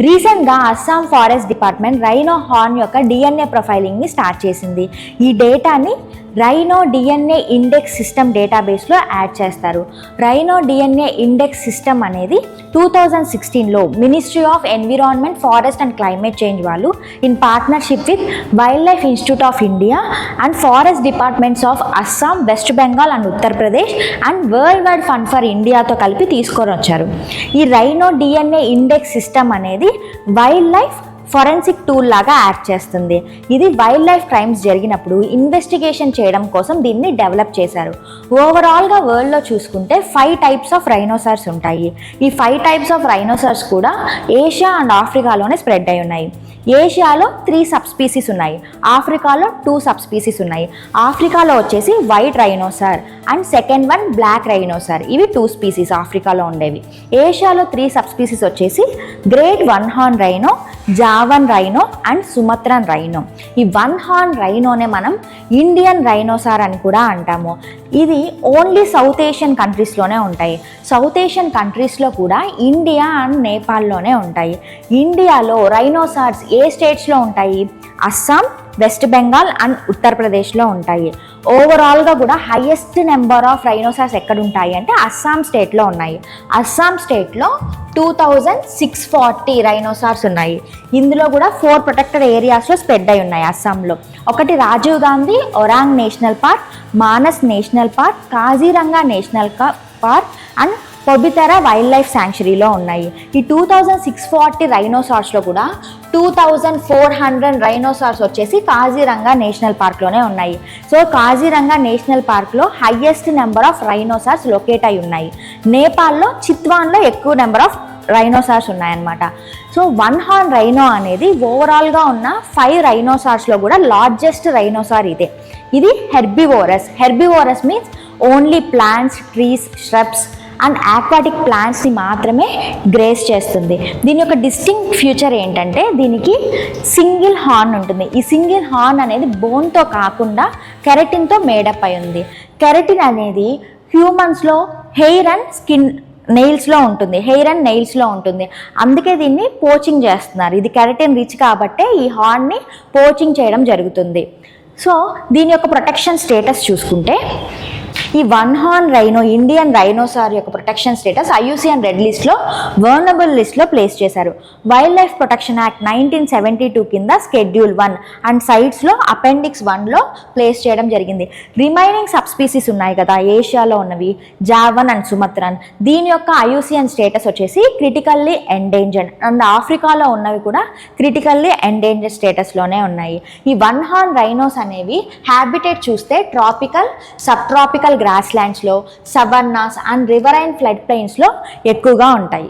రీసెంట్గా Assam forest department rhino horn యొక్క DNA ప్రొఫైలింగ్ని స్టార్ట్ చేసింది. ఈ డేటాని రైనో డిఎన్ఏ ఇండెక్స్ సిస్టమ్ డేటాబేస్లో యాడ్ చేస్తారు. రైనో డిఎన్ఏ ఇండెక్స్ సిస్టమ్ అనేది 2016లో ministry of environment, forest and climate change వాళ్ళు in partnership with wild life institute of India and forest departments of Assam, West Bengal and Uttar Pradesh and world wide fund for ఇండియాతో కలిపి తీసుకొని వచ్చారు. ఈ రైనో డిఎన్ఏ ఇండెక్స్ సిస్టమ్ అనేది wild life forensic tool లాగా act చేస్తుంది. ఇది వైల్డ్ లైఫ్ క్రైమ్స్ జరిగినప్పుడు ఇన్వెస్టిగేషన్ చేయడం కోసం దీన్ని డెవలప్ చేశారు. ఓవరాల్గా వరల్డ్లో చూసుకుంటే 5 టైప్స్ ఆఫ్ రైనోసార్స్ ఉంటాయి. ఈ 5 టైప్స్ ఆఫ్ రైనోసార్స్ కూడా ఏషియా అండ్ ఆఫ్రికాలోనే స్ప్రెడ్ అయి ఉన్నాయి. ఏషియాలో 3 సబ్ స్పీసీస్ ఉన్నాయి, ఆఫ్రికాలో 2 సబ్ స్పీసీస్ ఉన్నాయి. ఆఫ్రికాలో వచ్చేసి white rhinoceros and second one black rhinoceros, ఇవి 2 స్పీసీస్ ఆఫ్రికాలో ఉండేవి. ఏషియాలో 3 సబ్ స్పీసీస్ వచ్చేసి great one horn rhino, Javan rhino and Sumatran rhino. ఈ వన్ హార్న్ రైనోనే మనం ఇండియన్ రైనోసార్ అని కూడా అంటాము. ఇది ఓన్లీ సౌత్ ఏషియన్ కంట్రీస్లోనే ఉంటాయి. సౌత్ ఏషియన్ కంట్రీస్లో కూడా ఇండియా అండ్ నేపాల్లోనే ఉంటాయి. ఇండియాలో రైనోసార్స్ ఏ స్టేట్స్లో ఉంటాయి? అస్సాం, వెస్ట్ బెంగాల్ అండ్ ఉత్తరప్రదేశ్లో ఉంటాయి. ఓవరాల్గా కూడా హైయెస్ట్ నెంబర్ ఆఫ్ రైనోసార్స్ ఎక్కడ ఉంటాయి అంటే అస్సాం స్టేట్లో ఉన్నాయి. అస్సాం స్టేట్లో 2640 రైనోసార్స్ ఉన్నాయి. ఇందులో కూడా 4 ప్రొటెక్టెడ్ ఏరియాస్లో స్ప్రెడ్ అయి ఉన్నాయి అస్సాంలో. ఒకటి Rajiv Gandhi Orang national park, Manas national park, Kaziranga national park and Pobitora wild life శాంక్చురీలో ఉన్నాయి. ఈ 2640 రైనోసార్స్లో కూడా 2400 రైనోసార్స్ వచ్చేసి కాజీరంగా నేషనల్ పార్క్లోనే ఉన్నాయి. సో కాజీరంగా నేషనల్ పార్క్లో highest number of rhinoceros locate అయి ఉన్నాయి. నేపాల్లో చిత్వాన్లో ఎక్కువ నెంబర్ ఆఫ్ రైనోసార్స్ ఉన్నాయన్నమాట. సో వన్ హార్న్ రైనో అనేది ఓవరాల్గా ఉన్న 5 రైనోసార్స్లో కూడా లార్జెస్ట్ రైనోసార్ ఇదే. ఇది herbivorous means only plants, trees, shrubs and aquatic ప్లాంట్స్ని మాత్రమే గ్రేస్ చేస్తుంది. దీని యొక్క డిస్టింక్ట్ ఫ్యూచర్ ఏంటంటే దీనికి సింగిల్ హార్న్ ఉంటుంది. ఈ సింగిల్ హార్న్ అనేది బోన్తో కాకుండా కెరటిన్తో మేడప్ అయి ఉంది. కెరటిన్ అనేది హ్యూమన్స్లో హెయిర్ అండ్ నెయిల్స్లో ఉంటుంది. అందుకే దీన్ని పోచింగ్ చేస్తున్నారు. ఇది కెరటిన్ రిచ్ కాబట్టే ఈ హార్న్ని పోచింగ్ చేయడం జరుగుతుంది. సో దీని యొక్క ప్రొటెక్షన్ స్టేటస్ చూసుకుంటే ఈ వన్ హార్న్ రైనో ఇండియన్ రైనోసార్ యొక్క ప్రొటెక్షన్ స్టేటస్ IUCN రెడ్ లిస్ట్లో వర్నబుల్ లిస్ట్లో ప్లేస్ చేశారు. వైల్డ్ లైఫ్ ప్రొటెక్షన్ యాక్ట్ 1972 కింద Schedule 1 అండ్ సైట్స్లో Appendix 1లో ప్లేస్ చేయడం జరిగింది. రిమైనింగ్ సబ్ స్పీసీస్ ఉన్నాయి కదా ఏషియాలో ఉన్నవి, జావన్ అండ్ సుమత్రన్, దీని యొక్క IUCN స్టేటస్ వచ్చేసి క్రిటికల్లీ ఎండేంజర్డ్ అండ్ ఆఫ్రికాలో ఉన్నవి కూడా క్రిటికల్లీ ఎండేంజర్డ్ స్టేటస్లోనే ఉన్నాయి. ఈ వన్ హార్న్ రైనోస్ అనేవి హ్యాబిటేట్ చూస్తే ట్రాపికల్, సబ్ ట్రాపికల్ గ్రాస్ ల్యాండ్స్లో, సవర్నాస్ అండ్ రివరైన్ ఫ్లడ్ ప్లెయిన్స్లో ఎక్కువగా ఉంటాయి.